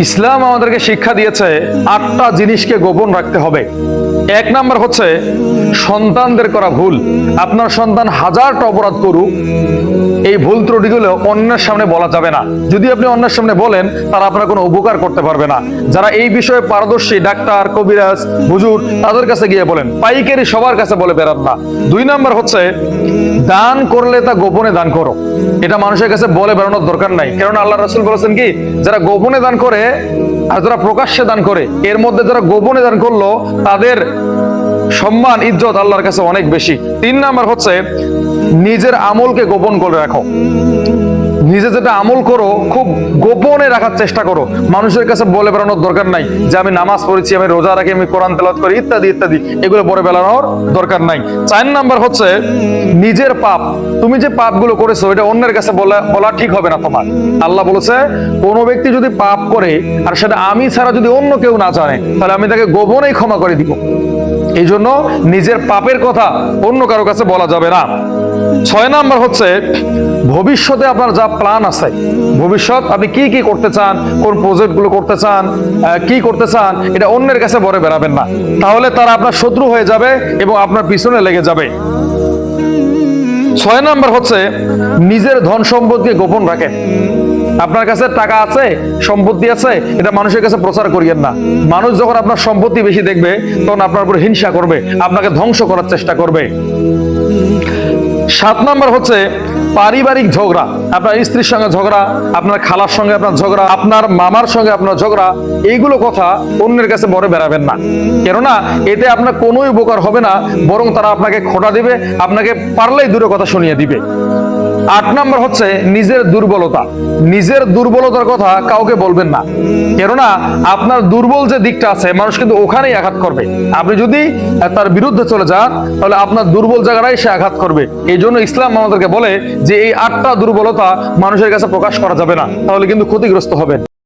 ইসলাম আমাদেরকে শিক্ষা দিয়েছে 8টা জিনিসকে গোপন রাখতে হবে। 1 নাম্বার হচ্ছে সন্তানদের করা ভুল। আপনার সন্তান হাজারটা অপরাধ করুক, এই ভুল ত্রুটিগুলো অন্যের সামনে বলা যাবে না। যদি আপনি অন্যের সামনে বলেন, তারা আপনার কোনো উপকার করতে পারবে না। যারা এই বিষয়ে পারদর্শী, ডাক্তার, কবিরাজ, হুজুর, তাদের কাছে গিয়ে বলেন, পাইকারি সবার কাছে বলে বেড়ান না। 2 নাম্বার হচ্ছে দান করলে তা গোপনে দান করো। এটা মানুষের কাছে বলে বেড়ানোর দরকার নাই, কারণ আল্লাহ রাসূল বলেছেন কি, যারা গোপনে দান করে আর যারা প্রকাশ্যে দান করে, এর মধ্যে যারা গোপনে দান করলো তাদের সম্মান, ইজ্জত আল্লাহর কাছে অনেক বেশি। 3 নাম্বার হচ্ছে নিজের আমলকে গোপন করে রাখো। নিজে যেটা আমল করো খুব গোপনে রাখার চেষ্টা করো, মানুষের কাছে বলে বেড়ানোর দরকার নাই যে আমি নামাজ পড়েছি, আমি রোজা রাখি, আমি কোরআন তেলাওয়াত করি, ইত্যাদি ইত্যাদি, এগুলো বলে বেড়ানোর দরকার নাই। 4 নাম্বার হচ্ছে নিজের পাপ, তুমি যে পাপগুলো করেছো এটা অন্যের কাছে বলা ঠিক হবে না তোমার। আল্লাহ বলেছে কোনো ব্যক্তি যদি পাপ করে আর সেটা আমি ছাড়া যদি অন্য কেউ না জানে, তাহলে আমি তাকে গোপনেই ক্ষমা করে দিব। এই জন্য নিজের পাপের কথা অন্য কারো কাছে বলা যাবে না। 6 নাম্বার হচ্ছে ভবিষ্যতে আপনার যা প্ল্যান আছে, ভবিষ্যৎ আপনি কি কি করতে চান, কোন প্রজেক্ট গুলো করতে চান, কি করতে চান, এটা অন্যের কাছে বলে বেড়াবেন না, তাহলে তারা আপনার শত্রু হয়ে যাবে এবং আপনার পিছনে লেগে যাবে। 6 নাম্বার হচ্ছে নিজের ধন সম্পদকে গোপন রাখেন। আপনার কাছে টাকা আছে, সম্পত্তি আছে, এটা মানুষের কাছে প্রচার করিয়েন না। মানুষ যখন আপনার সম্পত্তি বেশি দেখবে, তখন আপনার উপর হিংসা করবে, আপনাকে ধ্বংস করার চেষ্টা করবে। 7 নাম্বার হচ্ছে পারিবারিক ঝগড়া, আপনার স্ত্রীর সঙ্গে ঝগড়া, আপনার খালার সঙ্গে আপনার ঝগড়া, আপনার মামার সঙ্গে আপনার ঝগড়া, এইগুলো কথা অন্যের কাছে বলে বেড়াবেন না, কেননা এতে আপনার কোনো উপকার হবে না, বরং তারা আপনাকে খোঁটা দিবে, আপনাকে পারলেই দূরে কথা শুনিয়ে দিবে। 8 নাম্বার হচ্ছে নিজের দুর্বলতা, নিজের দুর্বলতার কথা কাউকে বলবেন না, কেননা আপনার দুর্বল যে দিকটা আছে মানুষ কিন্তু ওখানেই আঘাত করবে। আপনি যদি তার বিরুদ্ধে চলে যান, তাহলে আপনার দুর্বল জায়গাটাই সে আঘাত করবে। এই জন্য ইসলাম আমাদেরকে বলে যে এই 8টা দুর্বলতা মানুষের কাছে প্রকাশ করা যাবে না, তাহলে কিন্তু ক্ষতিগ্রস্ত হবেন।